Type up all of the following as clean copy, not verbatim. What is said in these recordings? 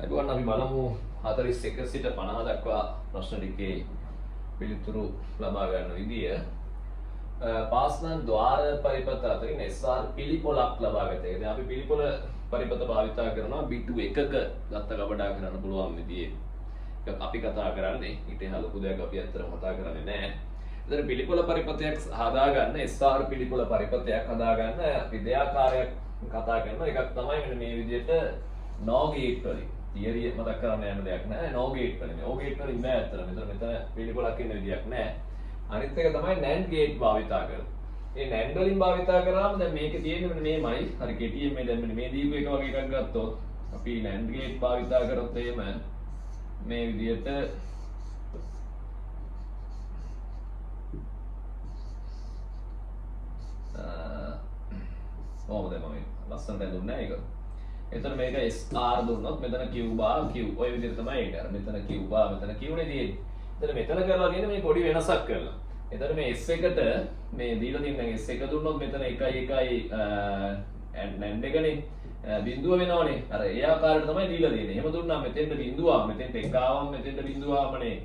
අයිබෝන් අපි බලමු 41 සිට 50 දක්වා ප්‍රශ්න ටිකේ පිළිතුරු ලබා ගන්න විදිය. පාස්නන් ద్వාර පරිපත අතරින් SR පිළිපොලක් ලබා ගත. ඒ කියන්නේ අපි පිළිපොල පරිපත භාවිතා කරනවා බිටු එකක ගත්ත ගබඩා කරන්න පුළුවන් විදියේ. ඒක අපි කතා කරන්නේ ඊට එහා ලොකු දෙයක් අපි අතර කතා කරන්නේ නැහැ. ඉතින් පිළිපොල පරිපතයක් හදා ගන්න SR පිළිපොල පරිපතයක් හදා ගන්න අපි දෙආකාරයක් කතා කරනවා. එකක් තමයි මෙන්න මේ විදිහට NOR gate වලින් තියරිය මතක් කරන්න යන දෙයක් නෑ. NOR gate වලින් NOR gate වලින් නෑ අතන මෙතන පිළිපොලක් ඉන්න විදියක් නෑ. අනිත් එක තමයි NAND gate භාවිතා කරන්නේ. මේ NAND වලින් භාවිතා කරාම දැන් මේකේ තියෙන්නේ මෙන්න මේමයි. හරි කෙටියෙන් මේ දැන් මෙන්න මේ දීපු එක වගේ එකක් ගත්තොත් අපි NAND gate භාවිතා කරොත් එහෙම මේ විදිහට කොහොමද මම ලස්සනට දුන්නේ ඒක. එතන මේක SR දුන්නොත් මෙතන Q bar Q ඔය විදිහට තමයි ඒක. අර මෙතන Q bar මෙතන Q නේ තියෙන්නේ. එතන මෙතන කරලා කියන්නේ මේ පොඩි වෙනසක් කරලා. එතන මේ S එකට මේ දීලා තියෙන දැන් S එක දුන්නොත් මෙතන 1 NAND එකනේ බිඳුව වෙනවනේ. අර ඒ ආකාරයට තමයි දීලා තියෙන්නේ. එහෙම දුන්නාම මෙතෙන්ට බිඳුව ආව මෙතෙන්ට 1 ආවම මෙතෙන්ට බිඳුව ආවමනේ.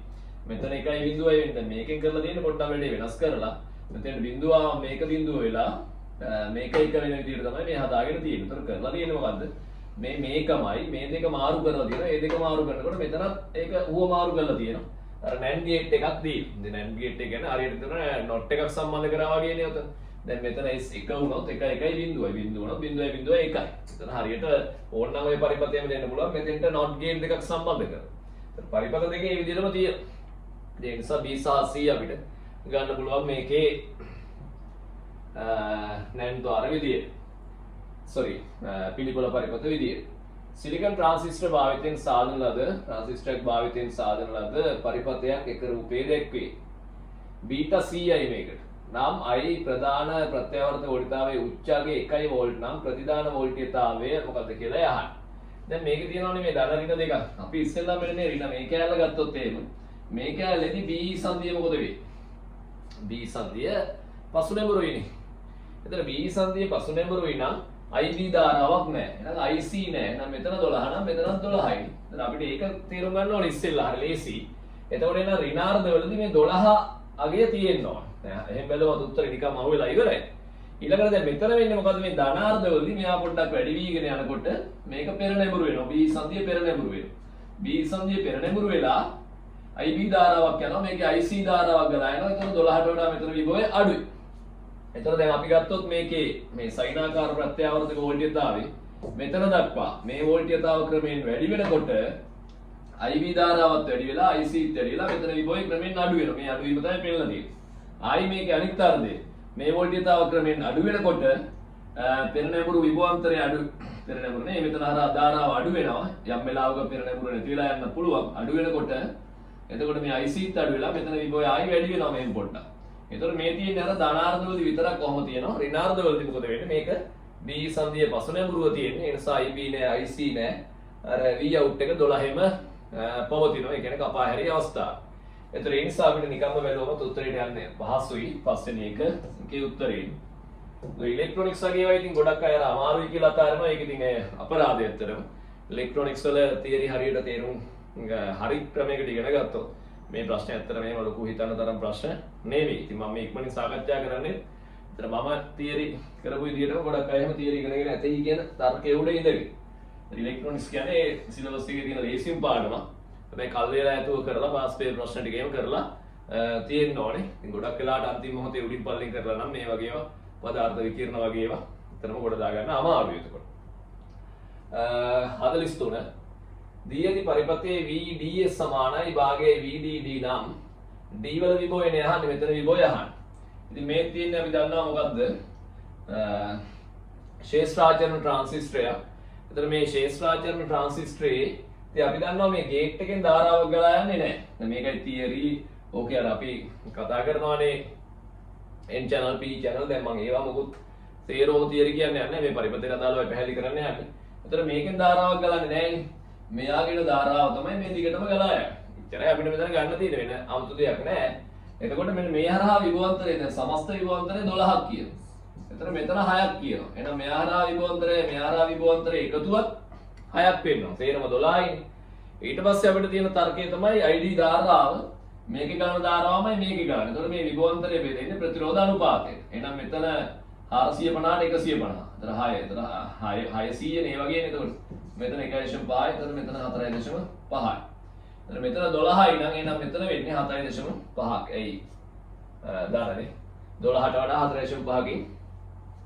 මෙතන 1 බිඳුවයි වෙන්නේ. දැන් මේකෙන් කරලා තියෙන්නේ පොඩ්ඩක් වැඩි වෙනස් කරලා. මෙතෙන්ට බිඳුව ආවම මේක බිඳුව වෙලා මේක එක වෙන විදිහට තමයි මේ හදාගෙන තියෙන්නේ. උතර කරලා තියෙන්නේ මොකද්ද? මේකමයි මේ දෙක මාරු කරලා තියෙනවා. මේ දෙක මාරු කරනකොට මෙතනත් ඒක ඌව මාරු කරලා තියෙනවා. අර NAND gate එකක් දීලා. ඉතින් NAND gate එක කියන්නේ හරියට දෙන not එකක් සම්බන්ධ කරා වගේ නේ උතන. දැන් මෙතන S එක වුණොත් 1 බිඳුවයි. බිඳුව වුණොත් බිඳුවයි 1යි. එතන හරියට ඕනනම් ඔය පරිපතයම දෙන්න පුළුවන්. මෙතෙන්ට not gate දෙකක් සම්බන්ධ කරලා. පරිපත දෙකේ මේ විදිහටම තියෙනවා. ඒ නිසා B සහ C අපිට ගන්න පුළුවන් මේකේ NAND द्वार විදිය. පිළිපොල පරිපත විදිය. සිලිකන් ට්‍රාන්සිස්ටර් භාවිතයෙන් සාධන ලද ට්‍රාන්සිස්ටරයක් භාවිතයෙන් සාධන ලද පරිපතයක් එක රූපයේ දැක්වේ. බීටා CI මේකට. නම් I ප්‍රධාන ප්‍රත්‍යවර්ත වෝල්ටාවේ උච්චාගේ 1 වෝල්ට් නම් ප්‍රතිදාන වෝල්ටීයතාවය මොකක්ද කියලා යහන්න. දැන් මේකේ තියෙනවනේ මේ ධන ඍණ දෙකක්. අපි ඉස්සෙල්ලා මෙන්න මේ ඍණ මේ කෑල්ල ගත්තොත් එහෙම මේ කෑල්ලේදී B සංදිය මොකද වෙන්නේ? B සංදිය පසු නැඹුරුයිනේ. එතන B සංදිය පසු නැඹුරුයි නම් IB ධාරාවක් නැහැ. එහෙනම් IC නැහැ. එහෙනම් මෙතන 12 නම් මෙතනත් 12යි. එතන අපිට ඒක තේරුම් ගන්න ඕනේ ඉස්සෙල්ලා හරිය ලේසි. එතකොට එන ඍණාර්ධ වලදී මේ 12 අගය තියෙන්න ඕන. දැන් එහෙම බැලුවොත් උත්තරේ නිකම්ම අහුවෙලා ඉවරයි. ඊළඟට දැන් මෙතන වෙන්නේ මොකද්ද මේ ධනාර්ධ වලදී මෙයා පොඩ්ඩක් වැඩි වීගෙන යනකොට මේක පෙර නැඹුරු වෙනවා. B සංදිය පෙර නැඹුරු වෙනවා. B සංදිය පෙර නැඹුරු වෙලා IB ධාරාවක් යනවා. මේකේ IC ධාරාවක් ගලා යනවා. එතකොට 12ට වඩා මෙතන විභවය අඩුයි. එතකොට දැන් අපි ගත්තොත් මේකේ මේ සයිනාකාර ප්‍රත්‍යාවර්තක වෝල්ටීයතාවය මෙතන දක්වා මේ වෝල්ටීයතාව ක්‍රමයෙන් වැඩි වෙනකොට IB ධාරාවත් වැඩි වෙලා ICත් වැඩි වෙලා මෙතන විභවය ක්‍රමයෙන් අඩු වෙනවා. මේ අඩු වීම තමයි පෙන්නලා තියෙන්නේ. ආයි මේකේ අනිත් අර්ධය මේ වෝල්ටීයතාව ක්‍රමයෙන් අඩු වෙනකොට පෙර නැඹුරු විභවාන්තරය අඩු පෙර නැඹුරු නේ මෙතන හරහා ධාරාව අඩු වෙනවා. යම් වෙලාවක පෙර නැඹුරු නැති වෙලා යන්න පුළුවන්. අඩු වෙනකොට එතකොට මේ ICත් අඩු වෙලා මෙතන විභවය ආයි වැඩි වෙනවා මෙහෙන් පොඩ්ඩක්. එතකොට මේ තියෙන්නේ අර ධනාර්ධ වලදී විතරක් කොහොම තියෙනවා ඍණාර්ධ වලදී මොකද වෙන්නේ මේක B සංදිය පසු නැඹුරුව තියෙන්නේ ඒ නිසා IB නෑ IC නෑ අර V out එක 12ෙම පවතිනවා ඒ කියන්නේ කපා හැරී අවස්ථාව. එතකොට ඒ නිසා අපිට නිකම්ම බැලුවම උත්තරේට යන්නේ පහසුයි පස්වෙනි එකේ උත්තරේ. ඔය ඉලෙක්ට්‍රොනික්ස් වගේ ඒවා ඉතින් ගොඩක් අය අර අමාරුයි කියලා අතාරිනවා ඒක ඉතින් අපරාධය ඇත්තටම. ඉලෙක්ට්‍රොනික්ස් වල තියරි හරියට තේරුම් හරි ක්‍රමයකට ඉගෙන ගත්තොත් මේ ප්‍රශ්නේ ඇත්තට මේව ලොකු හිතන තරම් ප්‍රශ්න නෙවෙයි. ඉතින් මම මේ ඉක්මනින් සාකච්ඡා කරන්නේ ඇත්තට මම තියරි කරපු විදිහටම ගොඩක් අය එහෙම තියරි ඉගෙනගෙන ඇතයි කියන තර්කයේ උඩ ඉඳගෙන. ඉලෙක්ට්‍රොනික්ස් කියන්නේ සිලබස් එකේ තියෙන ලේසිම පාඩම. හැබැයි කල් වේලා ඇතුව කරලා පාස් පේ ප්‍රශ්න ටික එහෙම කරලා තියෙන්න ඕනේ. ඉතින් ගොඩක් වෙලාවට අන්තිම මොහොතේ උඩින් පල්ලෙන් කරලා නම් මේ වගේ ඒවා පදාර්ථ විකිරණ වගේ ඒවා එතනම කොට දාගන්න අමාරුයි එතකොට. 43 දී ඇති පරිපතයේ VDS සමානයි භාගයේ VDD නම් D වල විභවයනේ අහන්නේ මෙතන විභවය අහන්නේ. ඉතින් මේ තියෙන්නේ අපි දන්නවා මොකද්ද? ශේෂ්ත්‍රාචරණ ට්‍රාන්සිස්ටරය. එතන මේ ශේෂ්ත්‍රාචරණ ට්‍රාන්සිස්ටරේ ඉතින් අපි දන්නවා මේ ගේට් එකෙන් ධාරාවක් ගලා යන්නේ නැහැ. දැන් මේකයි තියරි ඕකේ අර අපි කතා කරනවානේ N channel P channel දැන් මම ඒවා මොකුත් තේරෝ තියරි කියන්නේ නැහැ මේ පරිපතේට අදාළව පැහැදිලි කරන්න යන්නේ. එතන මේකෙන් ධාරාවක් ගලන්නේ නැහැ. මෙයාගේ ධාරාව තමයි මේ දිගටම ගලා යන්නේ. ඉතරයි අපිට මෙතන ගන්න තියෙන වෙන 아무තු දෙයක් නැහැ. එතකොට මෙන්න මේ හරහා විභවාන්තරය දැන් සමස්ත විභවාන්තරය 12ක් කියනවා. එතන මෙතන 6ක් කියනවා. එහෙනම් මෙයා හරහා විභවාන්තරය එකතුවත් 6ක් පෙන්නනවා. තේරම 12යිනේ. ඊට පස්සේ අපිට තියෙන තර්කය තමයි id ධාරාව මේකේ ගණන ධාරාවමයි මේකේ ගණන. ඒතකොට මේ විභවාන්තරය බෙදෙන්නේ ප්‍රතිරෝධ අනුපාතයට. එහෙනම් මෙතන 450ට 150. එතන 6. එතන 600 නේ වගේනේ. එතකොට මෙතන 1.5. එතන මෙතන 4.5යි. එතන මෙතන 12යි නම් එහෙනම් මෙතන වෙන්නේ 7.5ක්. එයි. දානනේ. 12ට වඩා 4.5කින්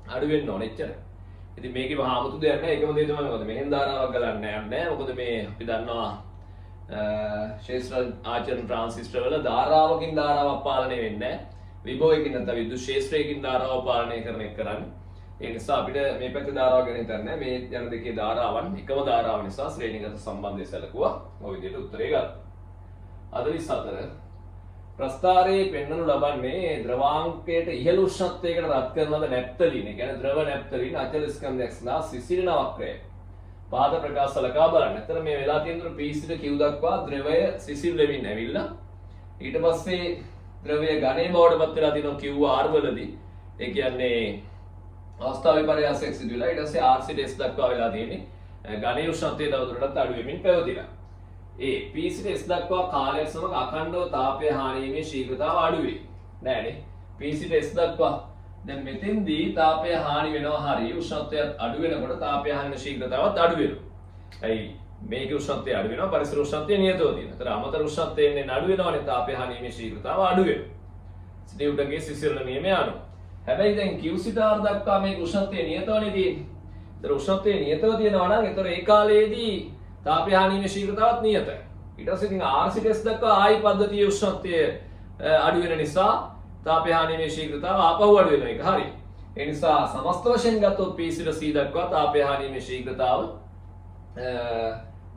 අඩු වෙන්න ඕනේ එච්චර. ඉතින් මේකේ මහා අමුතු දෙයක් නැහැ. ඒකම දේ තමයි මොකද මෙහෙන් ධාරාවක් ගලන්න යන්නේ. මොකද මේ අපි දන්නවා ශේෂ්ත්‍ර ආචරණ ට්‍රාන්සිස්ටර් වල ධාරාවකින් ධාරාවක් පාලනය වෙන්නේ නැහැ. විභවයකින් නැත්නම් විද්‍යුත් ශේෂ්ත්‍රයකින් ධාරාව පාලනය කරන එක කරන්නේ. ඒ නිසා අපිට මේ පැත්තේ ධාරාව ගැන හිතන්නේ නැහැ. මේ යන දෙකේ ධාරාවන් එකම ධාරාව නිසා ශ්‍රේණිගත සම්බන්ධය සැලකුවා. ඔය විදිහට උත්තරේ ගත්තා. 44 ප්‍රස්ථාරයේ පෙන්වනු ලබන්නේ ද්‍රවාංකයට ඉහළ උෂ්ණත්වයකට රත් කරන ලද නැප්තලින්. ඒ කියන්නේ ද්‍රව නැප්තලින් අචල ස්කන්ධයක් සඳහා සිසිලන වක්‍රය. පාද ප්‍රකාශ සලකා බලන්න. එතන මේ වෙලා තියෙන P සිට Q දක්වා ද්‍රවය සිසිල් වෙමින් ඇවිල්ලා ඊට පස්සේ ද්‍රවය ඝනයේ බවට පත් වෙලා තියෙනවා QR වලදී. ඒ කියන්නේ අවස්ථාව විපර්යාසයක් සිදු වෙලා ඊට පස්සේ R සිට S දක්වා වෙලා තියෙන්නේ ඝනයේ උෂ්ණත්වය තවදුරටත් අඩු වෙමින් පැවතිලා. P සිට S දක්වා කාලයක් සමග අඛණ්ඩව තාපය හානි වීමේ ශීඝ්‍රතාව අඩු වේ. නෑනේ. P සිට S දක්වා දැන් මෙතෙන්දී තාපය හානි වෙනවා හරි උෂ්ණත්වය අඩු වෙනකොට තාපය හානි ශීඝ්‍රතාවත් අඩු වෙනවා. ඇයි මේකේ උෂ්ණත්වය අඩු වෙනවා පරිසර උෂ්ණත්වය නියතව තියෙනවා. ඒතර අමතර උෂ්ණත්වය එන්නේ අඩු වෙනවනේ තාපය හානි වීමේ ශීඝ්‍රතාව අඩු වෙනවා. නිව්ටන්ගේ සිසිලන නියමය අනුව. හැබැයි දැන් Q සිට R දක්වා මේක උෂ්ණත්වය නියතවනේ තියෙන්නේ. ඒතර උෂ්ණත්වය නියතව තියෙනවා නම් ඒතර ඒ කාලයේදී තාපය හානිමේ ශීඝ්‍රතාවත් නියතයි. ඊට පස්සේ ඉතින් R සිට S දක්වා ආයි පද්ධතියේ උෂ්ණත්වය අඩු වෙන නිසා තාපය හානිමේ ශීඝ්‍රතාව ආපහු අඩු වෙනවා. ඒක හරි. ඒ නිසා සමස්ත වශයෙන් ගත්තොත් P සිට C දක්වා තාපය හානිමේ ශීඝ්‍රතාව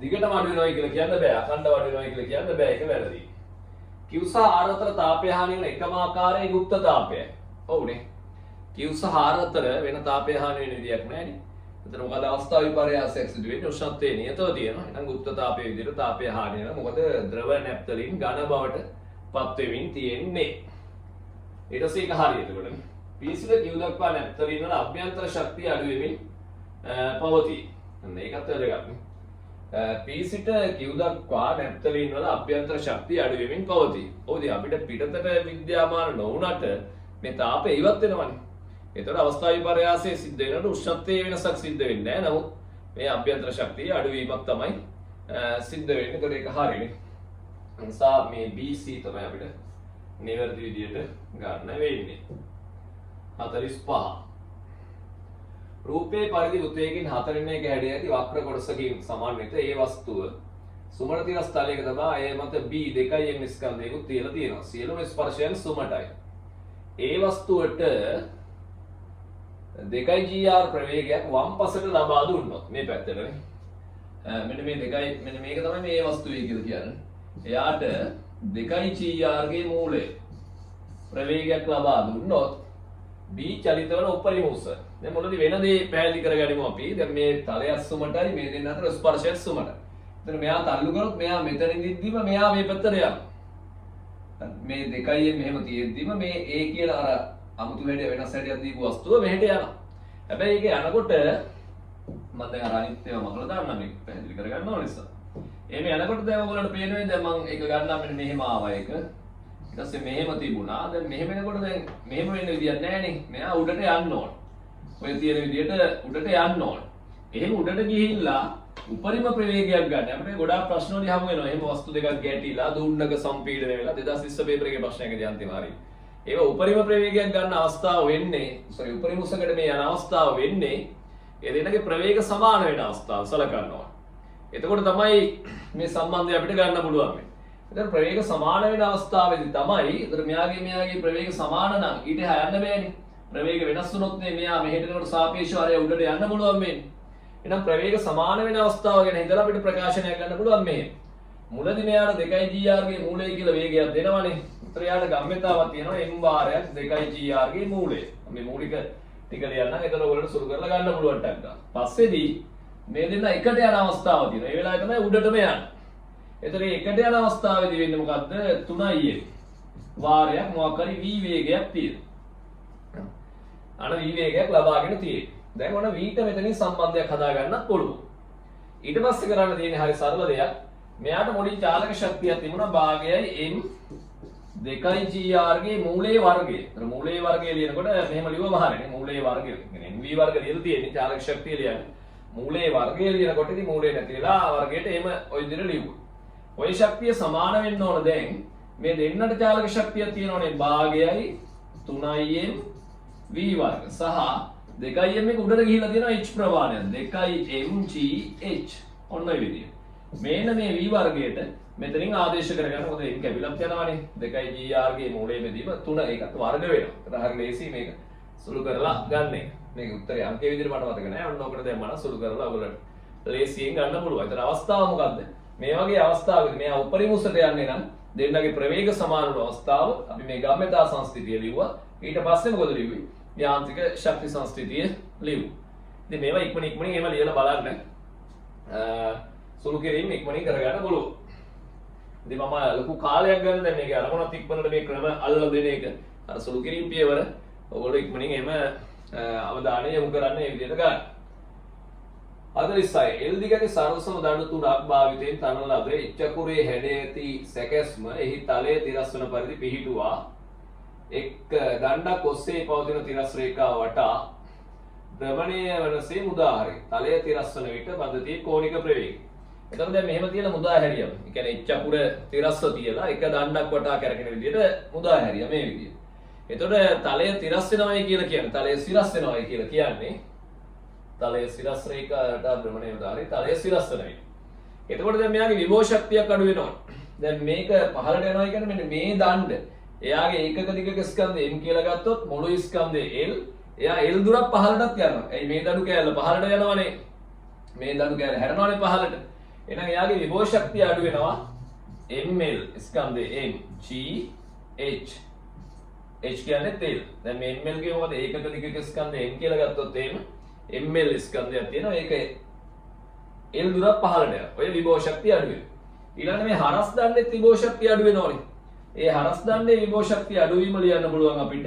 දිගටම අඩු වෙනවා කියලා කියන්න බෑ. අඛණ්ඩව අඩු වෙනවා කියලා කියන්න බෑ. ඒක වැරදි. Q සහ R අතර තාපය හානි වෙන එකම ආකාරයේ গুপ্ত තාපයයි. ඔව්නේ. Q සහ R අතර වෙන තාපය හානි වෙන විදියක් නෑනේ. එතන මොකද අවස්ථාව විපර්යාසයක් සිදු වෙන්නේ උෂ්ණත්වය නියතව තියෙනවා. එහෙනම් গুপ্ত තාපයේ විදිහට තාපය හානි වෙනවා. මොකද ද්‍රව නැප්තලින් ඝන බවට පත් වෙමින් තියෙන්නේ. ඊට පස්සේ ඒක හරියට එතකොට P සිට Q දක්වා නැප්තලින් වල අභ්‍යන්තර ශක්තිය අඩු වෙමින් පවතී. අන්න ඒකත් වැදගත්. P සිට Q දක්වා නැප්තලින් වල අභ්‍යන්තර ශක්තිය අඩු වෙමින් පවතී. ඔව්ද අපිට පිටතට විද්‍යාමාන නොවුනට මේ තාපය ඉවත් වෙනවනේ. ඒතර අවස්ථාව විපර්යාසයේ සිද්ධ වෙනකොට උෂ්ණත්වයේ වෙනසක් සිද්ධ වෙන්නේ නැහැ. නමුත් මේ අභ්‍යන්තර ශක්තිය අඩු වීමක් තමයි සිද්ධ වෙන්නේ. ඒතර ඒක හරියනේ. නිසා මේ BC තමයි අපිට නිවැරදි විදියට ගන්න වෙන්නේ. 45 රූපේ පරිදි වෘත්තයකින් 4 1 හැඩය ඇති වක්‍ර කොටසකින් සමන්විත ඒ වස්තුව සුමටතිර ස්ථලයක තබා ඒ මත B 2m ස්කන්ධයකුත් තියලා තියෙනවා. සියලුම ස්පර්ශයන් සුමටයි. ඒ වස්තුවට 2gr ප්‍රවේගයක් වම් පසට ලබා දුන්නොත් මේ පැත්තටනේ. මෙන්න මේ 2 මෙන්න මේක තමයි මේ වස්තුවේ කියලා කියන්නේ. එයාට 2gr ගේ මූලය ප්‍රවේගයක් ලබා දුන්නොත් B චලිත වන උපරිම උස. දැන් මොනවද වෙන දේ පැහැදිලි කරගනිමු අපි. දැන් මේ තලයක් සුමටයි මේ දෙන්න අතර ස්පර්ශයක් සුමටයි. එතන මෙයා තල්ලු කරොත් මෙයා මෙතනින් ඉද්දිම මෙයා මේ පැත්තට යනවා. මේ 2යෙන් මෙහෙම තියෙද්දිම මේ A කියලා අර අමුතු හැඩය වෙනස් හැඩයක් දීපු වස්තුව මෙහෙට යනවා. හැබැයි ඒක යනකොට මම දැන් අර අනිත් ඒවා මගල දාන්නම් මේක පැහැදිලි කරගන්න ඕන නිසා. එහෙම යනකොට දැන් ඔයගොල්ලන්ට පේනවා දැන් මම ඒක ගන්නම් මෙන්න මෙහෙම ආවා ඒක. ඊට පස්සේ මෙහෙම තිබුණා. දැන් මෙහෙම එනකොට දැන් මෙහෙම වෙන්න විදියක් නැහැ නේ. මෙයා උඩට යන්න ඕන. ඔය තියෙන විදියට උඩට යන්න ඕන. එහෙම උඩට ගිහිල්ලා උපරිම ප්‍රවේගයක් ගන්න. අපිට ගොඩාක් ප්‍රශ්න වලින් හමු වෙනවා. එහෙම වස්තු දෙකක් ගැටිලා දුන්නක සම්පීඩනය වෙලා 2020 පේපර් එකේ ප්‍රශ්නයකදී අන්තිම හරිය. ඒක උපරිම ප්‍රවේගයක් ගන්න අවස්ථාව වෙන්නේ උපරිම උසකට මේ යන අවස්ථාව වෙන්නේ ඒ දෙන්නගේ ප්‍රවේග සමාන වෙන අවස්ථාව සලකන්න ඕන. එතකොට තමයි මේ සම්බන්ධය අපිට ගන්න පුළුවන් වෙන්නේ. එතන ප්‍රවේග සමාන වෙන අවස්ථාවේදී තමයි එතන මෙයාගේ ප්‍රවේග සමාන නම් ඊට එහා යන්න බෑනේ. ප්‍රවේග වෙනස් වුණොත් මෙයා මෙහෙට යනකොට සාපේක්ෂව අර උඩට යන්න පුළුවන් වෙන්නේ. එහෙනම් ප්‍රවේග සමාන වෙන අවස්ථාව ගැන හිතලා අපිට ප්‍රකාශනයක් ගන්න පුළුවන් මේ. මුලදී මෙයාට 2gr ගේ මූලය කියලා වේගයක් දෙනවනේ. ඒතර යාට ගම්මිතාවක් තියෙනවා m වාරයක් 2gr ගේ මූලය. මේ මූලික ටික ලියන්න. ඒතර ඔයගොල්ලෝ සුළු කරලා ගන්න පුළුවන් ටක් ගන්න. පස්සේදී මේ දෙන්න එකට යන අවස්ථාවක් තියෙනවා. ඒ වෙලාවේ තමයි උඩටම යන්නේ. ඒතර මේ එකට යන අවස්ථාවේදී වෙන්නේ මොකද්ද? 3i වාරයක් මොකක් හරි v වේගයක් තියෙනවා. අර v වේගයක් ලබාගෙන තියෙනවා. දැන් ඔන්න v ට මෙතනින් සම්බන්ධයක් හදා ගන්නත් පුළුවන්. ඊට පස්සේ කරන්න තියෙන්නේ හරි සරල දෙයක්. මෙයාට මොඩි චාලක ශක්තියක් තිබුණා භාගයයි m 2gr ගේ මූලයේ වර්ගය. ඒතර මූලයේ වර්ගය ලියනකොට මෙහෙම ලියුවම හරියනේ. මූලයේ වර්ගය. කියන්නේ nv වර්ග ලියලා තියෙන්නේ චාලක ශක්තිය ලියන්නේ. මූලයේ වර්ගය ලියනකොට ඉතින් මූලය නැති වෙලා වර්ගයට එම ওই විදිහට ලියුවා. ওই ශක්තිය සමාන වෙන්න ඕන දැන් මේ දෙන්නට චාලක ශක්තියක් තියෙනවනේ භාගයයි 3m v වර්ග සහ 2m එක උඩට ගිහිල්ලා තියෙනවා h ප්‍රමාණයක් 2mgh ඔන්න ඔය විදිහ. මේන මේ v වර්ගයට මෙතනින් ආදේශ කරගන්න මොකද ඒක කැපිලක් යනවානේ 2gr ගේ මූලයේ බෙදීම 3 ඒකත් වර්ග වෙනවා. ඒතර හරිය ලේසි මේක සුළු කරලා ගන්න එක. මේක උත්තරේ අංකයේ විදිහට මට මතක නැහැ. ඔන්න ඔකට දැන් මම සුළු කරලා ඔයගොල්ලන්ට ලේසියෙන් ගන්න පුළුවන්. ඒතර අවස්ථාව මොකද්ද? මේ වගේ අවස්ථාවකදී මෙයා උපරිම උසට යන්නේ නම් දෙන්නගේ ප්‍රවේග සමාන වූ අවස්ථාව අපි මේ ගම්‍යතා සංස්ථිතිය ලිව්වා. ඊට පස්සේ මොකද ලිව්වේ? යාන්ත්‍රික ශක්ති සංස්ථිතිය ලිව්වා. ඉතින් මේවා ඉක්මනින් එහෙම ලියලා බලන්න. සුළු කිරීම ඉක්මනින් කරගන්න පුළුවන්. ඉතින් මම ලොකු කාලයක් ගන්න දැන් මේක අරමුණත් ඉක්මනට මේ ක්‍රම අල්ලලා දෙන එක. අර සුළු කිරීම පියවර ඔයගොල්ලෝ ඉක්මනින් එහෙම අවධානය යොමු කරන්න මේ විදිහට ගන්න. 46 එල් දිගටි සරසම දඬු තුනක් භාවිතයෙන් තනන ලද ඉච්ඡකුරේ හැඩේ ඇති සැකැස්ම එහි තලයේ තිරස් වන පරිදි පිහිටුවා එක් දණ්ඩක් ඔස්සේ පවතින තිරස් රේඛාව වටා භ්‍රමණය වනසේ මුදා හරි. තලයේ තිරස් වන විට පද්ධතියේ කෝණික ප්‍රවේගය. එතකොට දැන් මෙහෙම තියලා මුදා හැරියම. ඒ කියන්නේ ඉච්ඡකුර තිරස්ව තියලා එක දණ්ඩක් වටා කරගෙන විදිහට මුදා හැරියා මේ විදිහට. එතකොට තලය තිරස් වෙනවයි කියලා කියන්නේ තලය සිරස් වෙනවයි කියලා කියන්නේ තලයේ සිරස් රේඛාවට භ්‍රමණය උදාරි තලයේ සිරස් වෙනවා. එතකොට දැන් මෙයාගේ විභව ශක්තියක් අඩු වෙනවා. දැන් මේක පහළට යනවා කියන්නේ මෙන්න මේ දණ්ඩ. එයාගේ ඒකක දිගක ස්කන්ධය m කියලා ගත්තොත් මුළු ස්කන්ධය l. එයා l දුරක් පහළටත් යනවා. එයි මේ දණු කෑල්ල පහළට යනවනේ. මේ දණු කෑල්ල හැරෙනවනේ පහළට. එහෙනම් එයාගේ විභව ශක්තිය අඩු වෙනවා. ml ස්කන්ධය m g h h කියන්නේ තෙල්. දැන් මේ ml කියේ මොකද ඒකක දිගක ස්කන්ධය m කියලා ගත්තොත් එහෙම ml ස්කන්ධයක් තියෙනවා. ඒක l දුරක් පහළට යනවා. ඔය විභව ශක්තිය අඩු වෙනවා. ඊළඟට මේ හරස් දණ්ඩේ විභව ශක්තිය අඩු වෙනවනේ. ඒ හරස් දණ්ඩේ විභව ශක්තිය අඩු වීම ලියන්න පුළුවන් අපිට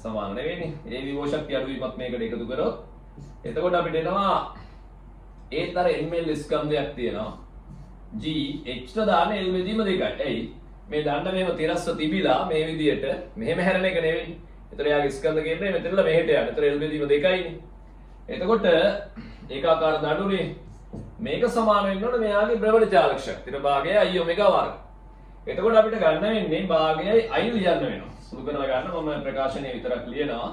සමාන නෙවෙයිනේ. ඒ විභව ශක්තිය අඩු වීමත් මේකට එකතු කරොත් එතකොට අපිට එනවා ඒතර ml ස්කන්ධයක් තියෙනවා. g h ට දාන l බෙදීම දෙකයි. එයි මේ දණ්ඩ මේව තිරස්ව තිබිලා මේ විදියට මෙහෙම හැරෙන එක නෙවෙයි. එතකොට යාගේ ස්කන්ධ කේන්ද්‍රය මෙතනලා මෙහෙට යන. එතකොට L බෙදීම දෙකයිනේ. එතකොට ඒකාකාර දඬුනේ මේක සමාන වෙන්න ඕනේ මෙයාගේ භ්‍රමණ චාලක ශක්තියට භාගයයි I ඔමෙගා වර්ග. එතකොට අපිට ගන්න වෙන්නේ භාගයයි I ලියන්න වෙනවා. සුළු කරලා ගන්න මම ප්‍රකාශනයේ විතරක් ලියනවා.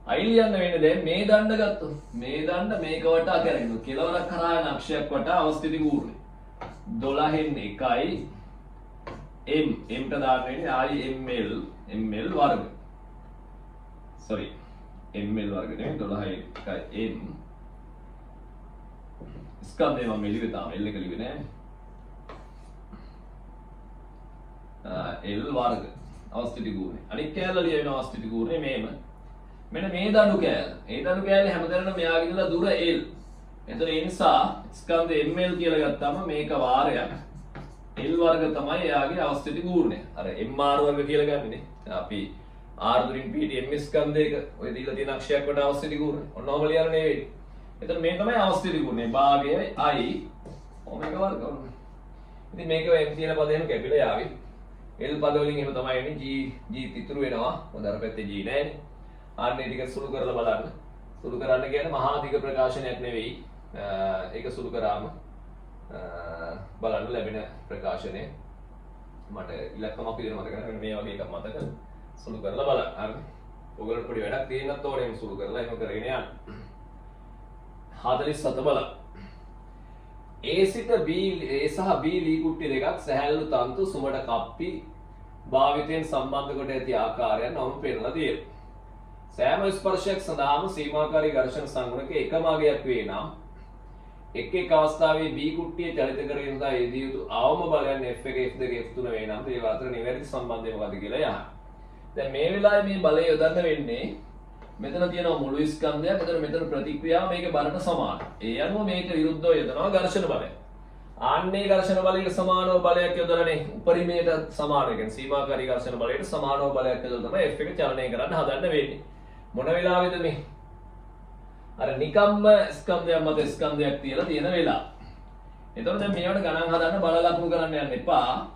I ලියන්න වෙන්නේ දැන් මේ දණ්ඩ ගත්තොත් මේ දණ්ඩ මේක වටා කරගෙන කෙලවරක් කරා යන අක්ෂයක් වටා අවස්ථිති කූර්ණය 12න් 1යි m ට දාන්න වෙන්නේ I ml වර්ග. sorry ml වර්ග නෙවෙයි 12යි m ස්කන්ධය මම එළිවේ තාම l එක ලිව්වේ නෑ l වර්ග අවස්ථිති කූර්ණය අනිත් කෑල්ල ලියවෙන අවස්ථිති කූර්ණය මේම මෙන්න මේ දණු කෑල්ල ඒ දණු කෑල්ල හැමදැනම මෙයාගේ ඉඳලා දුර l එතන ඒ නිසා ස්කන්ධය ml කියලා ගත්තාම මේක වාරයක් l වර්ග තමයි එයාගේ අවස්ථිති කූර්ණය අර mr වර්ග කියලා ගන්නනේ අපි r දුරින් පිට m ස්කන්ධයක ඔය දීලා තියෙන අක්ෂයක් වට අවස්ථිති කූර්ණය ඔන්න ඔබ ලියන්නේ නෙවෙයි. එතන මේ තමයි අවස්ථිති කූර්ණය භාගයයි I ඔමෙගා වර්ග. ඉතින් මේක m කියන පදයෙන් කැපිලා යාවි. l පද වලින් එහෙම තමයි එන්නේ g ඉතුරු වෙනවා. මොකද අර පැත්තේ g නැහැනේ. ආන්නේ ටික සුළු කරලා බලන්න. සුළු කරන්න කියන්නේ මහා අධික ප්‍රකාශනයක් නෙවෙයි. ඒක සුළු කරාම බලන්න ලැබෙන ප්‍රකාශනය මට ඉලක්කමක් විදිහට මතක නැහැ. මේ වගේ එකක් මතක සුළු කරලා බලන්න. හරිද? ඔයගොල්ලෝ පොඩි වැඩක් තියෙනත් ඕනේ මේ සුළු කරලා එහෙම කරගෙන යන්න. 47 බලන්න. A සිට B A සහ B ලී කුට්ටි දෙකක් සැහැල්ලු තන්තු සුමට කප්පි භාවිතයෙන් සම්බන්ධ කොට ඇති ආකාරයන් නම් පෙන්නලා තියෙනවා. සෑම ස්පර්ශයක් සඳහාම සීමාකාරී ඝර්ෂණ සංගුණක එකම අගයක් වේ නම් එක් එක් අවස්ථාවේ B කුට්ටිය චලිත කරගෙන යන යෙදිය යුතු අවම බලයන් F1 F2 F3 වේ නම් ඒ අතර නිවැරදි සම්බන්ධය මොකක්ද කියලා යහන. දැන් මේ වෙලාවේ මේ බලය යොදන්න වෙන්නේ මෙතන තියෙනවා මුළු ස්කන්ධයක්. මෙතන ප්‍රතික්‍රියාව මේකේ බලට සමානයි. ඒ අනුව මේක විරුද්ධව යොදනවා ඝර්ෂණ බලය. ආන්නේ ඝර්ෂණ බලයට සමානව බලයක් යොදලානේ උපරිමයට සමාන වෙන සීමාකාරී ඝර්ෂණ බලයට සමානව බලයක් යොදලා තමයි F1 චලනය කරන්න හදන්න වෙන්නේ. මොන වෙලාවෙද මේ අර නිකම්ම ස්කන්ධයක් මත ස්කන්ධයක් තියලා තියෙන වෙලාව. එතකොට දැන් මේවට ගණන් හදන්න බල ලකුණු කරන්න යන්න එපා.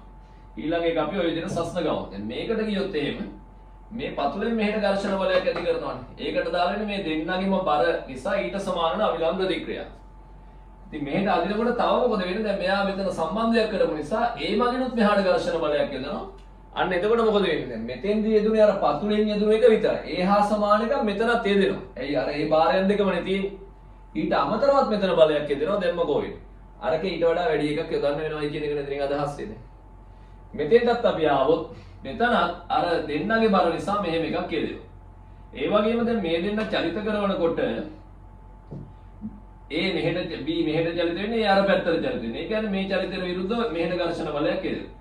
ඊළඟ එක අපි ඔය විදිහට සස්න ගමු. දැන් මේකට ගියොත් එහෙම මේ පතුලෙන් මෙහෙට ඝර්ෂණ බලයක් ඇති කරනවානේ. ඒකට දාලානේ මේ දෙන්නගෙම බර නිසා ඊට සමාන අවිලංඝ ප්‍රතික්‍රියා. ඉතින් මෙහෙට අදිනකොට තව මොකද වෙන්නේ? දැන් මෙයා මෙතන සම්බන්ධයක් කරපු නිසා ඒ මගිනුත් මෙහාට ඝර්ෂණ බලයක් යදනවා. අන්න එතකොට මොකද වෙන්නේ? දැන් මෙතෙන්දී යෙදුනේ අර පතුලෙන් යෙදුන එක විතරයි. ඒ හා සමාන එකක් මෙතනත් යෙදෙනවා. ඇයි අර ඒ බාරයන් දෙකමනේ තියෙන්නේ. ඊට අමතරවත් මෙතන බලයක් යෙදෙනවා. දැන් මොකෝ වෙන්නේ? අරක ඊට වඩා වැඩි එකක් යොදන්න වෙනවයි කියන එක නේද අදහස් වෙන්නේ. මෙතෙන්ටත් අපි ආවොත් මෙතනත් අර දෙන්නගේ බර නිසා මෙහෙම එකක් යෙදෙනවා. ඒ වගේම දැන් මේ දෙන්න චලිත කරනකොට A මෙහෙට B මෙහෙට චලිත වෙන්නේ අර පැත්තට චලිත වෙන්නේ. ඒ කියන්නේ මේ චලිතයට විරුද්ධව මෙහෙට ඝර්ෂණ බලයක් යෙදෙනවා.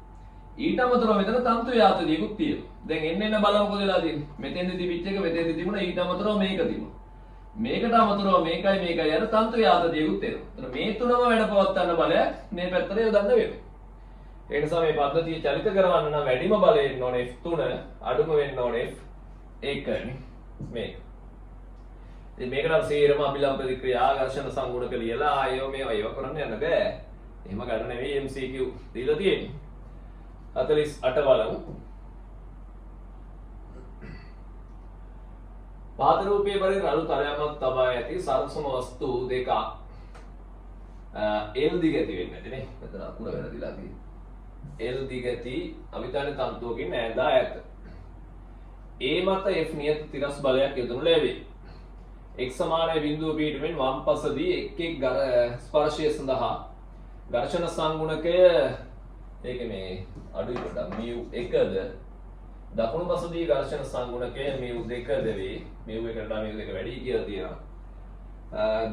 ඊට අමතරව මෙතන තන්තු යාතදියකුත් තියෙනවා. දැන් එන්න බල මොකද වෙලා තියෙන්නේ? මෙතෙන්දි තිබිච්ච එක මෙතෙන්දි තිබුණා ඊට අමතරව මේක තිබුණා. මේකට අමතරව මේකයි අර තන්තු යාතදියකුත් එනවා. ඒතර මේ තුනම වැඩ පවත්වන්න බලයක් මේ පැත්තට යොදන්න වෙනවා. ඒ නිසා මේ පද්ධතිය චලිත කරවන්න නම් වැඩිම බලය එන්න ඕනේ F3 අඩුම වෙන්න ඕනේ F1 මේක. ඉතින් මේකට නම් සීරම අභිලම්බ ප්‍රතික්‍රියා ඝර්ෂණ සංගුණක ලියලා ආයෝ මේ අයව කරන්න යන්න බෑ. එහෙම ගන්න නෙවෙයි MCQ දීලා තියෙන්නේ. 48 බලමු. පාද රූපයේ පරිදි රළු තලයක්මක් තබා ඇති සරසම වස්තු දෙක L දිගති වෙන්නේ නැති නේ. මෙතන අකුර වැරදිලා තියෙන්නේ. L දිගති අවිතාන තන්තුවකින් ඈඳා ඇත. A මත F නියත තිරස් බලයක් යොදනු ලැබේ. x සමානයි බිඳුව පිටුවෙන් වම් පසදී එක් ස්පර්ශය සඳහා ඝර්ෂණ සංගුණකය ඒක මේ අඩුයි පොඩ්ඩක් μ1ද දකුණු පසදී ඝර්ෂණ සංගුණකය μ2ද වේ. μ1කට වඩා μ2 වැඩි කියලා තියෙනවා.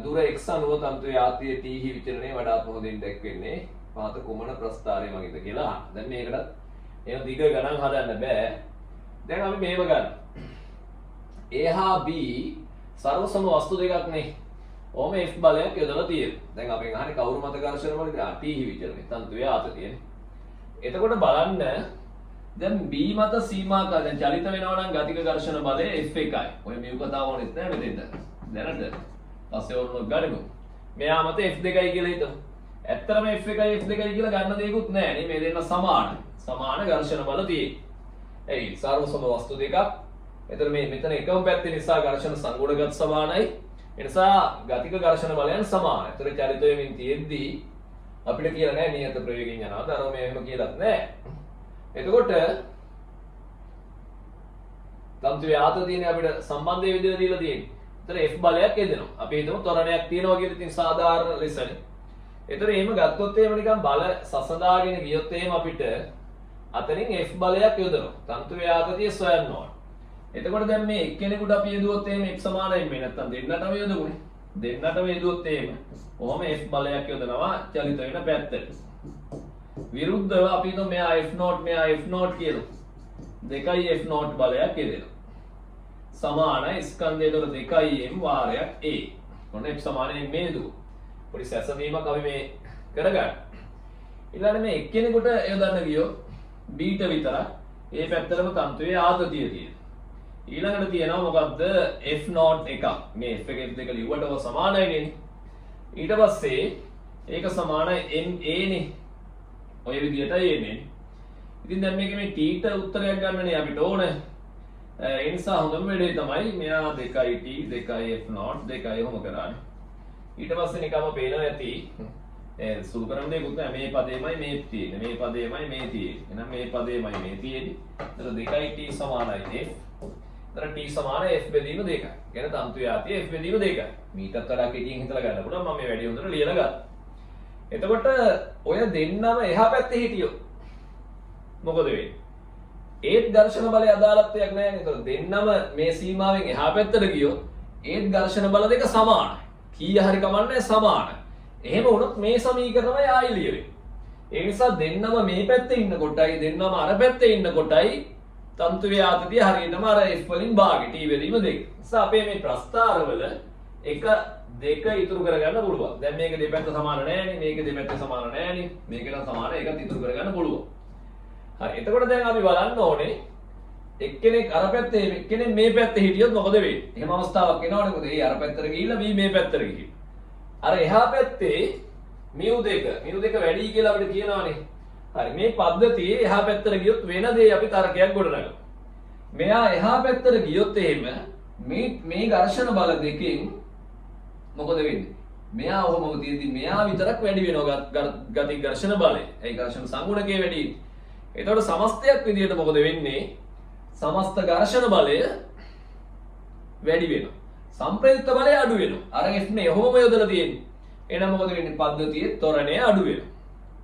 දුර x අනුව තන්තුවේ ආත්‍ය t හි විචලනයේ වඩාත් හොඳින් දැක්වෙන්නේ පාත කුමන ප්‍රස්ථාරය මගින්ද කියලා. දැන් මේකට එහෙම දිග ගණන් හදන්න බෑ. දැන් අපි මේව ගන්න. A හා B සර්වසම වස්තු දෙකක් නේ. ඕම F බලයක් යොදලා තියෙනවා. දැන් අපෙන් අහන්නේ කවුරු මත ඝර්ෂණ බලද? T හි විචලනයේ තන්තුවේ ආතතියනේ. එතකොට බලන්න දැන් B මත සීමාකාර දැන් චලිත වෙනවා නම් ගතික ඝර්ෂණ බලය F1යි. ඔය මෙව කතාව ඕනෙත් නෑ මෙතෙන්ද. දැනට පස්සේ ඕනොත් ගනිමු. මෙයා මත F2යි කියලා හිතමු. ඇත්තටම F1යි F2යි කියලා ගන්න දෙයක්වත් නෑ නේ. මේ දෙන්න සමාන. සමාන ඝර්ෂණ බල තියෙන්නේ. එයි සර්වසම වස්තු දෙකක්. එතන මේ මෙතන එකම පැත්තේ නිසා ඝර්ෂණ සංගුණගත සමානයි. ඒ නිසා ගතික ඝර්ෂණ බලයන් සමානයි. ඒතර චලිත වෙමින් තියෙද්දී අපිට කියලා නෑ නියත ප්‍රවේගයෙන් යනවාද අර මේ එහෙම කියලාත් නෑ. එතකොට තන්තුවේ ආතතියනේ අපිට සම්බන්ධය විදිහට දීලා තියෙන්නේ. ඒතර F බලයක් එදෙනවා. අපි හිතමු ත්වරණයක් තියෙනවා කියලා ඉතින් සාධාරණ ලෙසනේ. ඒතර එහෙම ගත්තොත් එහෙම නිකන් බල සසඳාගෙන ගියොත් එහෙම අපිට අතනින් F බලයක් යොදනවා. තන්තුවේ ආතතිය සොයන්න ඕන. එතකොට දැන් මේ එක්කෙනෙකුට අපි යදුවොත් එහෙම x සමානයි මේ නැත්තම් දෙන්නටම යදුමුනේ. දෙන්නටම යදුවොත් එහෙම කොහොම F බලයක් යොදනවා චලිත වෙන පැත්තට. විරුද්ධව අපි හිතමු මෙයා F0 මෙයා F0 කියලා. දෙකයි F0 බලයක් යදෙනවා. සමානයි ස්කන්ධය දොර 2m වාරයක් A. ඔන්න F සමානයි මේ දුව. පොඩි සැසඳීමක් අපි මේ කරගන්න. ඊළඟට මේ එක්කෙනෙකුට යොදන්න ගියොත් B ට විතරක් ඒ පැත්තටම තන්තුවේ ආතතිය තියෙනවා. ඊළඟට තියෙනවා මොකක්ද F0 එකක්. මේ F එක F2 ලිව්වට සමානයි නේ. ඊට පස්සේ ඒක සමානයි NA නේ. ඔය විදිහටයි එන්නේ. ඉතින් දැන් මේක මේ T ට උත්තරයක් ගන්නනේ අපිට ඕන. ඒ නිසා හොඳම වැඩේ තමයි මෙයා 2T 2F0 2 ඔහොම කරන්නේ. ඊට පස්සේ නිකම්ම පේනවා ඇති. සුළු කරන දෙයක්වත් නැහැ. මේ පදේමයි මේ තියෙන්නේ. මේ පදේමයි මේ තියෙන්නේ. එහෙනම් මේ පදේමයි මේ තියෙන්නේ. ඒතර 2T සමානයි F. ඒතර T සමානයි F බෙදීම 2යි. කියන තන්තුවේ ආතිය F බෙදීම 2යි. මීටත් වඩා කෙටියෙන් හිතලා ගන්න පුළුවන්. මම මේ වැඩි හොඳට ලියලා ගත්තා. එතකොට ඔය දෙන්නම එහා පැත්තේ හිටියෝ මොකද වෙන්නේ? ඒත් ඝර්ෂණ බලය අදාළත්වයක් නැහැ නේද? ඒතකොට දෙන්නම මේ සීමාවෙන් එහා පැත්තට ගියොත් ඒත් ඝර්ෂණ බල දෙක සමානයි. කීය හරි කමන්නේ සමානයි. එහෙම වුණොත් මේ සමීකරණය ආයෙ ලියවෙයි. ඒ නිසා දෙන්නම මේ පැත්තේ ඉන්න කොටයි දෙන්නම අර පැත්තේ ඉන්න කොටයි තන්තුවේ ආතතිය හරියටම අර F වලින් භාගෙ T බෙදීම 2. නිසා අපේ මේ ප්‍රස්ථාරවල එක දෙක ඉතුරු කරගන්න පුළුවන්. දැන් මේක දෙපැත්ත සමාන නෑනේ. මේක දෙපැත්ත සමාන නෑනේ. මේක නම් සමාන එකත් ඉතුරු කරගන්න පුළුවන්. හරි. එතකොට දැන් අපි බලන්න ඕනේ එක්කෙනෙක් අර පැත්තේ එක්කෙනෙක් මේ පැත්තේ හිටියොත් මොකද වෙන්නේ? එහෙම අවස්ථාවක් එනවනේ මොකද? ඒ අර පැත්තට ගිහිල්ලා මේ පැත්තට ගිහින්. අර එහා පැත්තේ mu2 වැඩි කියලා අපිට කියනවානේ. හරි මේ පද්ධතියේ එහා පැත්තට ගියොත් වෙන දේ අපි තර්කයක් ගොඩනගමු. මෙයා එහා පැත්තට ගියොත් එහෙම මේ ඝර්ෂණ බල දෙකෙන් මොකද වෙන්නේ? මෙයා ඔහොමම තියෙද්දි මෙයා විතරක් වැඩි වෙනවා ගති ඝර්ෂණ බලය. ඒ ඝර්ෂණ සංගුණකයේ වැඩි. එතකොට සමස්තයක් විදිහට මොකද වෙන්නේ? සමස්ත ඝර්ෂණ බලය වැඩි වෙනවා. සම්ප්‍රයුක්ත බලය අඩු වෙනවා. අර F නේ ඔහොමම යොදලා තියෙන්නේ. එහෙනම් මොකද වෙන්නේ? පද්ධතියේ ත්වරණය අඩු වෙනවා.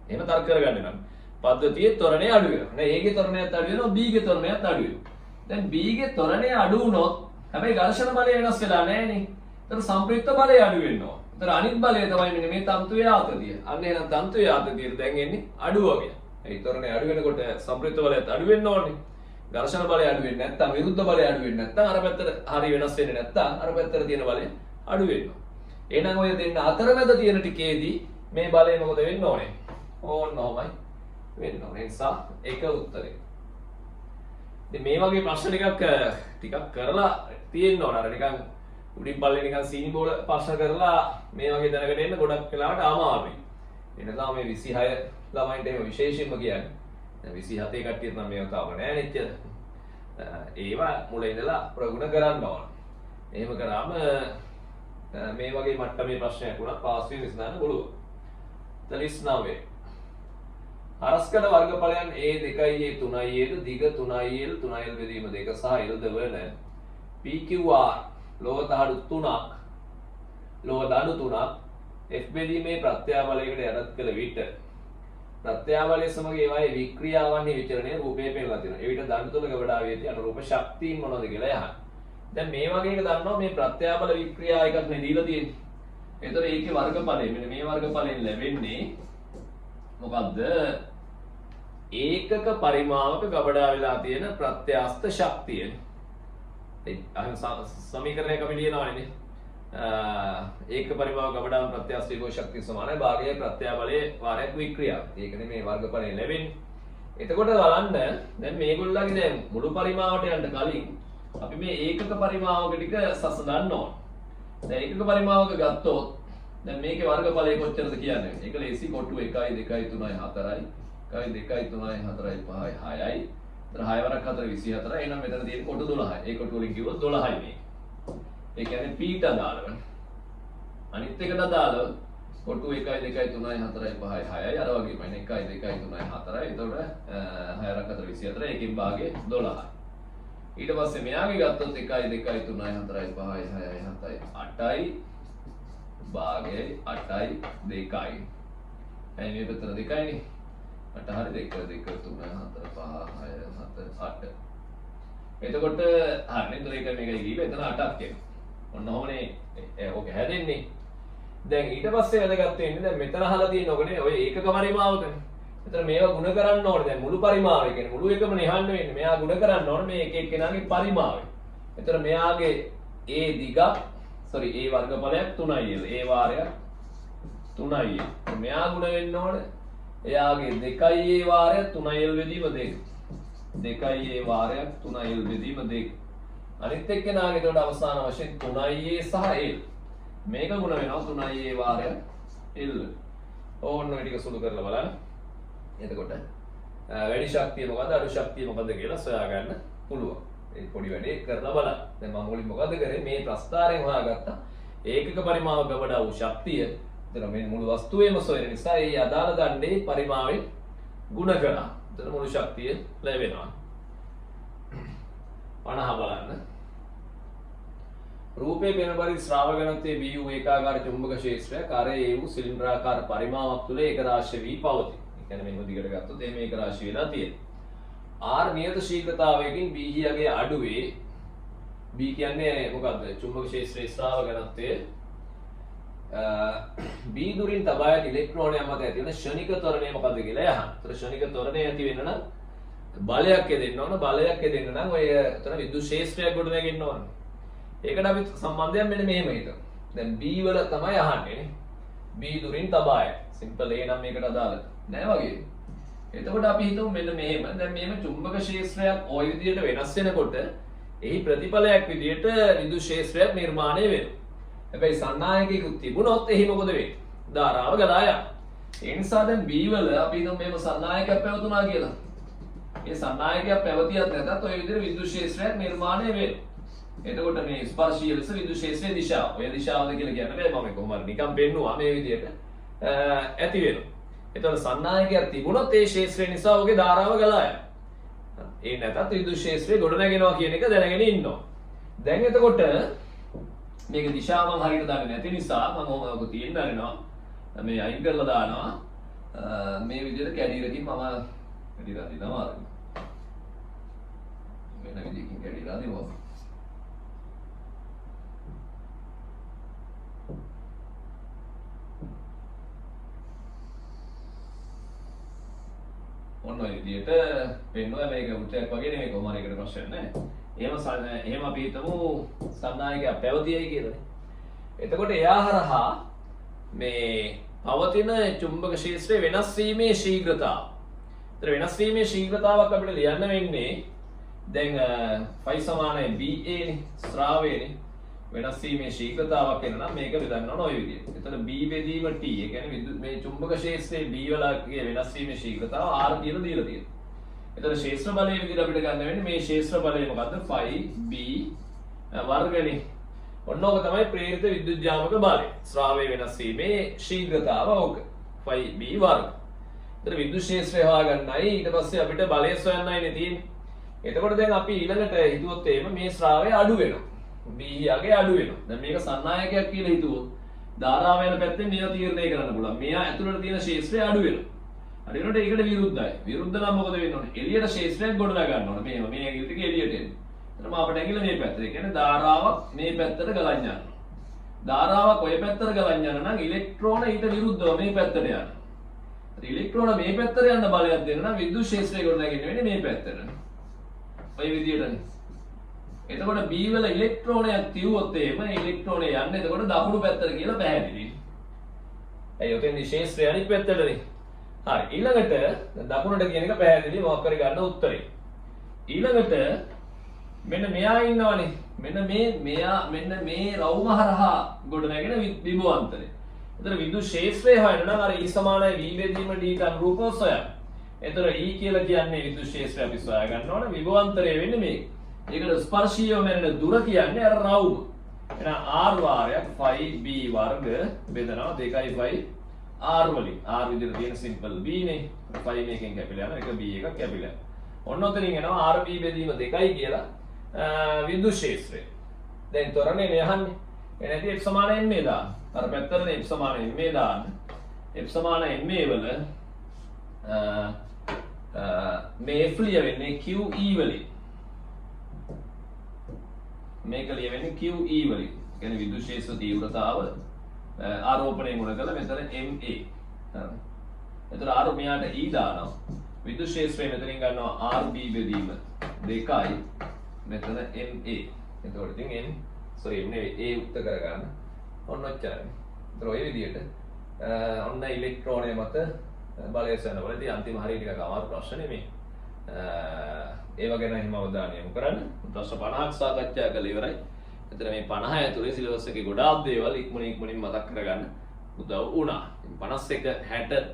එහෙම තර්ක කරගන්න නම් පද්ධතියේ ත්වරණය අඩු වෙනවා. නේද? A ගේ ත්වරණයත් අඩු වෙනවා, B ගේ ත්වරණයත් අඩු වෙනවා. දැන් B ගේ ත්වරණය අඩු වුණොත් හැබැයි ඝර්ෂණ බලය වෙනස් වෙලා නැහැ නේ. ඒතර සම්ප්‍රයුක්ත බලය අඩු වෙනවා. ඒතර අනිත් බලය තමයි මෙන්න මේ තන්තුවේ ආතතිය. අන්න එහෙනම් තන්තුවේ ආතතියට දැන් එන්නේ අඩු වගේ. ඒ ත්වරණය අඩු වෙනකොට සම්ප්‍රයුක්ත බලයත් අඩු වෙන්න ඕනේ. ඝර්ෂණ බලය අඩු වෙන්නේ නැත්නම් විරුද්ධ බලය අඩු වෙන්නේ නැත්නම් අර පැත්තට හරි වෙනස් වෙන්නේ නැත්නම් අර පැත්තට තියෙන බලය අඩු වෙනවා. එහෙනම් ඔය දෙන්න අතරමැද තියෙන ටිකේදී මේ බලය මොකද වෙන්න ඕනේ? ඕනෝමයි වෙන්න ඕනේ. ඒ නිසා ඒක උත්තරේ. ඉතින් මේ වගේ ප්‍රශ්න ටිකක් කරලා තියෙන්න ඕන. අර නිකන් උඩින් පල්ලේ නිකන් සීනි බෝල ප්‍රශ්න කරලා මේ වගේ දැනගෙන එන්න ගොඩක් වෙලාවට අමාරුයි. එනකම් මේ 26 ළමයින්ට එහෙම විශේෂයෙන්ම කියන්නේ. දැන් 27 කට්ටියට නම් මේව තාම නෑ නෙච්චර. ඒවා මුල ඉඳලා ප්‍රගුණ කරන්න ඕන. එහෙම කරාම මේ වගේ මට්ටමේ ප්‍රශ්නයක් වුණත් පාස් වෙන්න ඉස්සරහට පුළුවන්. 39. හරස්කඩ වර්ගඵලයන් A2A3Aද දිග 3L 3L බෙදීම 2 සහ L ද වන PQR ලෝහ දහඩු 3ක් F බෙදීමේ ප්‍රත්‍යාවලයකට යටත් කළ විට ප්‍රත්‍යාවලය සමග ඒවායේ වික්‍රියාවන්හි විචලනය රූපයේ පෙන්ලා තියෙනවා. ඒ විට දඬු තුල ගබඩාවේ ඇති අනුරූප ශක්තියින් මොනවද කියලා යහන. දැන් මේ වගේ එක දන්නවා මේ ප්‍රත්‍යාවල වික්‍රියා එකක් නේ දීලා තියෙන්නේ. ඒතර ඒකේ වර්ගඵලය මෙන්න මේ වර්ගඵලයෙන් ලැබෙන්නේ මොකද්ද? ඒකක පරිමාවක ගබඩා වෙලා තියෙන ප්‍රත්‍යස්ත ශක්තිය. ඒ අහන සමීකරණයක අපි ලියනවානේ. ඒක පරිමාව ගබඩාව ප්‍රත්‍යස්ත ඒකෝ ශක්තිය සමානයි භාගයේ ප්‍රත්‍යාවලයේ වාරයක් වික්‍රියාව. ඒකනේ මේ වර්ගඵලයෙන් ලැබෙන්නේ. එතකොට බලන්න දැන් මේගොල්ලන්ගේ දැන් මුළු පරිමාවට යන්න කලින් අපි මේ ඒකක පරිමාවක ටික සසඳන්න ඕන. දැන් ඒකක පරිමාවක ගත්තොත් දැන් මේකේ වර්ගඵලය කොච්චරද කියන්නේ? ඒක ලේසි කොටු 1 2 3 4යි 1 2 3 4 5යි 6යි. එතන 6 වරක් 4 24. එහෙනම් මෙතන තියෙන කොටු 12යි. ඒ කොටු වලින් කිව්වොත් 12යි මේ. ඒ කියන්නේ පීට අදාළව. අනිත් එකට අදාළව කොටු 1 2 3 4 5 6යි අර වගේමයි 1 2 3 4යි. එතකොට 6 වරක් 4 24. ඒකෙන් භාගය 12යි. ඊට පස්සේ මෙයාගේ ගත්තොත් 1 2 3 4 5 6 7 8යි භාගයයි 8යි 2යි. එයි මේ පැත්තට 2යිනේ. 8 හරි 2 2 3 4 5 6 7 8. එතකොට හරි නේද ඒක මේකයි ගිහින් එතන 8ක් එනවා. ඔන්න ඔහොමනේ ඕක හැදෙන්නේ. දැන් ඊට පස්සේ වැදගත් වෙන්නේ දැන් මෙතන අහලා තියෙන ඔකනේ ඔය ඒකක පරිමාවකනේ. එතන මේවා ගුණ කරන්න ඕනේ. දැන් මුළු පරිමාවය කියන්නේ මුළු එකම නිහන්න වෙන්නේ. මෙයා ගුණ කරන්න ඕනේ මේ එක එක්කෙනාගේ පරිමාවය. එතන මෙයාගේ A දිගක් sorry A වර්ගඵලයක් 3L. A වාරයක් 3L. මෙයා ගුණ වෙන්න ඕනේ. එයාගේ 2A වාරයක් 3L බෙදීම 2. 2A වාරයක් 3L බෙදීම 2. අනිත් එක්කෙනාගේ එතකොට අවසාන වශයෙන් 3A සහ L. මේක ගුණ වෙනවා 3A වාරයක් L. ඕන්න ඔය ටික සුළු කරලා බලන්න. එතකොට වැඩි ශක්තිය මොකද්ද අඩු ශක්තිය මොකද්ද කියලා සොයාගන්න පුළුවන්. ඒ පොඩි වැඩේ කරලා බලන්න. දැන් මම මුලින් මොකද්ද කරේ මේ ප්‍රස්ථාරයෙන් හොයාගත්තා. ඒකක පරිමාව ගබඩා වූ ශක්තිය. එතන මේ මුළු වස්තුවේම සොයන නිසා ඒ අදාළ දණ්ඩේ පරිමාවෙන් ගුණ කරා. එතන මුළු ශක්තිය ලැබෙනවා. 50 බලන්න. රූපේ පෙනෙන පරිදි ශ්‍රාවක ඝනත්වයේ B වූ ඒකාකාර චුම්බක ක්ෂේත්‍රයක් අර A වූ සිලින්ඩරාකාර පරිමාවක් තුළ ඒකරාශී වී පවතී. ඒ කියන්නේ මෙහෙම දිගට ගත්තොත් එහෙම ඒකරාශී වෙලා තියෙනවා. R නියත ශීඝ්‍රතාවයකින් B හියගේ අඩුවේ B කියන්නේ මොකද්ද? චුම්බක ක්ෂේත්‍රයේ ශ්‍රාවක ඝනත්වයේ B දුරින් තබා ඇති ඉලෙක්ට්‍රෝනයක් මත ඇති වෙන ෂණික ත්වරණය මොකද්ද කියලා අහන්න. ඒතර ෂණික ත්වරණය ඇති වෙන්න නම් බලයක් යෙදෙන්න ඕන. බලයක් යෙදෙන්න නම් ඔය එතන විද්‍යුත් ක්ෂේත්‍රයක් ගොඩනගෙන්න ඕන. ඒකට අපි සම්බන්ධයක් මෙන්න මෙහෙම හිතමු. දැන් B වල තමයි අහන්නේ නේ. B දුරින් තබා ඇති. සිම්පල් A නම් මේකට අදාළ නෑ වගේ. එතකොට අපි හිතමු මෙන්න මෙහෙම. දැන් මේම චුම්බක ක්ෂේත්‍රයක් ওই විදිහට වෙනස් වෙනකොට එහි ප්‍රතිඵලයක් විදිහට විදුලි ක්ෂේත්‍රයක් නිර්මාණය වෙනවා. හැබැයි සන්නායකයෙකුත් තිබුණොත් එහි මොකද වෙන්නේ? ධාරාව ගලා යනවා. ඒ නිසා දැන් B වල අපි හිතමු මේම සන්නායකයක් පැවතුනා කියලා. මේ සන්නායකයක් පැවතියත් නැතත් ওই විදිහට විදුලි ක්ෂේත්‍රයක් නිර්මාණය වෙනවා. එතකොට මේ ස්පර්ශීය ලෙස විදුලි ක්ෂේත්‍රයේ දිශාව. ඔය දිශාවද කියලා කියන්නේ බෑ මම කොහොම හරි නිකන් පෙන්නුවා මේ විදිහට ඇති වෙනවා. එතකොට සන්නායකයක් තිබුණොත් ඒ ක්ෂේත්‍රය නිසා ඔහුගේ ධාරාව ගලා යනවා. ඒ නැතත් විදුලි ක්ෂේත්‍රය ගොඩ නැගෙනවා කියන එක දැනගෙන ඉන්නවා. දැන් එතකොට මේක දිශාව මම හරියට දන්නේ නැති නිසා මම ඔක තියෙන්න හරිනවා. මේ අයින් කරලා දානවා. මේ විදිහට කැඩිරකින් මම කැඩිලා දිනවා. වෙන විදිහකින් කැඩිලා දිනවා. ඔන්න ඔය විදිහට පෙන්වුවා මේක උත්තරයක් වගේ නෙමෙයි කොහොම හරි එකට ප්‍රශ්නයක් නැහැ. එහෙම අපි හිතමු සන්නායකයා පැවතියයි කියලානේ. එතකොට එයා හරහා මේ පවතින චුම්බක ක්ෂේත්‍රයේ වෙනස් වීමේ ශීඝ්‍රතාව. ඒතර වෙනස් වීමේ ශීඝ්‍රතාවක් අපිට ලියන්න වෙන්නේ දැන් phi සමානයි BA නේ ස්‍රාවයනේ. වෙනස් වීමේ ශීඝ්‍රතාවක් එන නම් මේක බෙදන්න ඕන ඔය විදිහට. එතන B බෙදීම T. ඒ කියන්නේ විදුලි මේ චුම්බක ක්ෂේත්‍රයේ B වලගේ වෙනස් වීමේ ශීඝ්‍රතාව R කියලා දීලා තියෙනවා. එතන ක්ෂේත්‍ර බලය විදිහට අපිට ගන්න වෙන්නේ මේ ක්ෂේත්‍ර බලය මොකද්ද? phi B වර්ගනේ. ඔන්න ඕක තමයි ප්‍රේරිත විද්‍යුත්ජාමක බලය. ස්‍රාවය වෙනස් වීමේ ශීඝ්‍රතාව ඕක. phi B වර්ග. එතන විද්‍යුත් ක්ෂේත්‍රය හොයාගන්නයි ඊට පස්සේ අපිට බලය සොයන්නයි නේ තියෙන්නේ. එතකොට දැන් අපි ඊළඟට හිතුවොත් එහෙම මේ ස්‍රාවය අඩු වෙනවා. B යගේ අඩු වෙනවා. දැන් මේක සන්නායකයක් කියලා හිතුවොත් ධාරාව යන පැත්තෙන් මේවා තීරණය කරන්න පුළුවන්. මෙයා ඇතුළට තියෙන ක්ෂේත්‍රය අඩු වෙනවා. අඩු වෙනකොට ඒකට විරුද්ධයි. විරුද්ධ නම් මොකද වෙන්න ඕනේ? එළියට ක්ෂේත්‍රයක් ගොඩනගා ගන්න ඕනේ. මේ ඇඟිලි ටික එළියට එන්න. එතනම අපිට ඇඟිල්ල මේ පැත්තට. ඒ කියන්නේ ධාරාවක් මේ පැත්තට ගලන් යනවා. ධාරාවක් ඔය පැත්තට ගලන් යන නම් ඉලෙක්ට්‍රෝන ඊට විරුද්ධව මේ පැත්තට යනවා. ඉලෙක්ට්‍රෝන මේ පැත්තට යන බලයක් දෙන්න නම් විද්‍යුත් ක්ෂේත්‍රය ගොඩනගන්න වෙන්නේ මේ පැත්තට. ඔය විදිහටනේ. එතකොට B වල ඉලෙක්ට්‍රෝනයක් තියුවොත් එහෙම ඉලෙක්ට්‍රෝනය යන්නේ එතකොට දකුණු පැත්තට කියලා පැහැදිලි. ඇයි ඔතෙන් ක්ෂේත්‍රය අනිත් පැත්තටනේ. හරි ඊළඟට දකුණට කියන එක පැහැදිලි මොකක් කර ගන්න උත්තරේ. ඊළඟට මෙන්න මෙයා ඉන්නවනේ. මෙන්න මේ රවුම හරහා ගොඩ නැගෙන විභවාන්තරය. එතන විදුලි ක්ෂේත්‍රය හොයන්න නම් අර E සමානයි V බෙදීම D ට අනුරූපව සොයන්න. එතන E කියලා කියන්නේ විදුලි ක්ෂේත්‍රය අපි සොයා ගන්න ඕන විභවාන්තරය වෙන්නේ මේක. ඒකට ස්පර්ශීයව මෙන්න දුර කියන්නේ අර රවුම. එහෙනම් R වාරයක් phi B වර්ග බෙදනවා 2යි phi R වලින්. R විදිහට තියෙන සිම්පල් B නේ. phi මේකෙන් කැපිලා යනවා. එක B එකක් කැපිලා. ඔන්න ඔතනින් එනවා RB බෙදීම 2යි කියලා විදුලි ක්ෂේත්‍රය. දැන් තොරණේ යහන්නේ. එනදී F සමාන MA දාන්න. අර පැත්තට F සමාන MA දාන්න. F සමාන MA වල මේ F ලියවෙන්නේ QE වලින්. මේක ලියවෙන්නේ QE වලින්. කියන්නේ විදුලි ක්ෂේත්‍ර තීව්‍රතාව ආරෝපණය ගුණ කළ මෙතන MA. හරි. එතන ආරෝපණයට E දානවා. විදුලි ක්ෂේත්‍රය මෙතනින් ගන්නවා RB බෙදීම 2යි. මෙතන MA. එතකොට ඉතින් A උත්තර කරගන්න. ඔන්න ඔච්චරයි. ඒතර ඔය විදිහට ඔන්න ඉලෙක්ට්‍රෝනය මත බලය සොයනවලදී අන්තිම හරිය ටිකක් අමාරු ප්‍රශ්න නෙමෙයි. ඒව ගැන එහෙම අවධානය යොමු කරන්න. ප්‍රශ්න 50ක් සාකච්ඡා කළා ඉවරයි. එතන මේ 50 ඇතුලේ සිලබස් එකේ ගොඩාක් දේවල් ඉක්මනින් මතක් කරගන්න උදව් වුණා. 51 60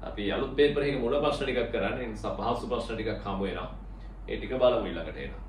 අපි අලුත් පේපර් එකේ මුල ප්‍රශ්න ටිකක් කරන්නේ. ඒ නිසා පහසු ප්‍රශ්න ටිකක් හමු වෙනවා. ඒ ටික බලමු ඊළඟට එනවා.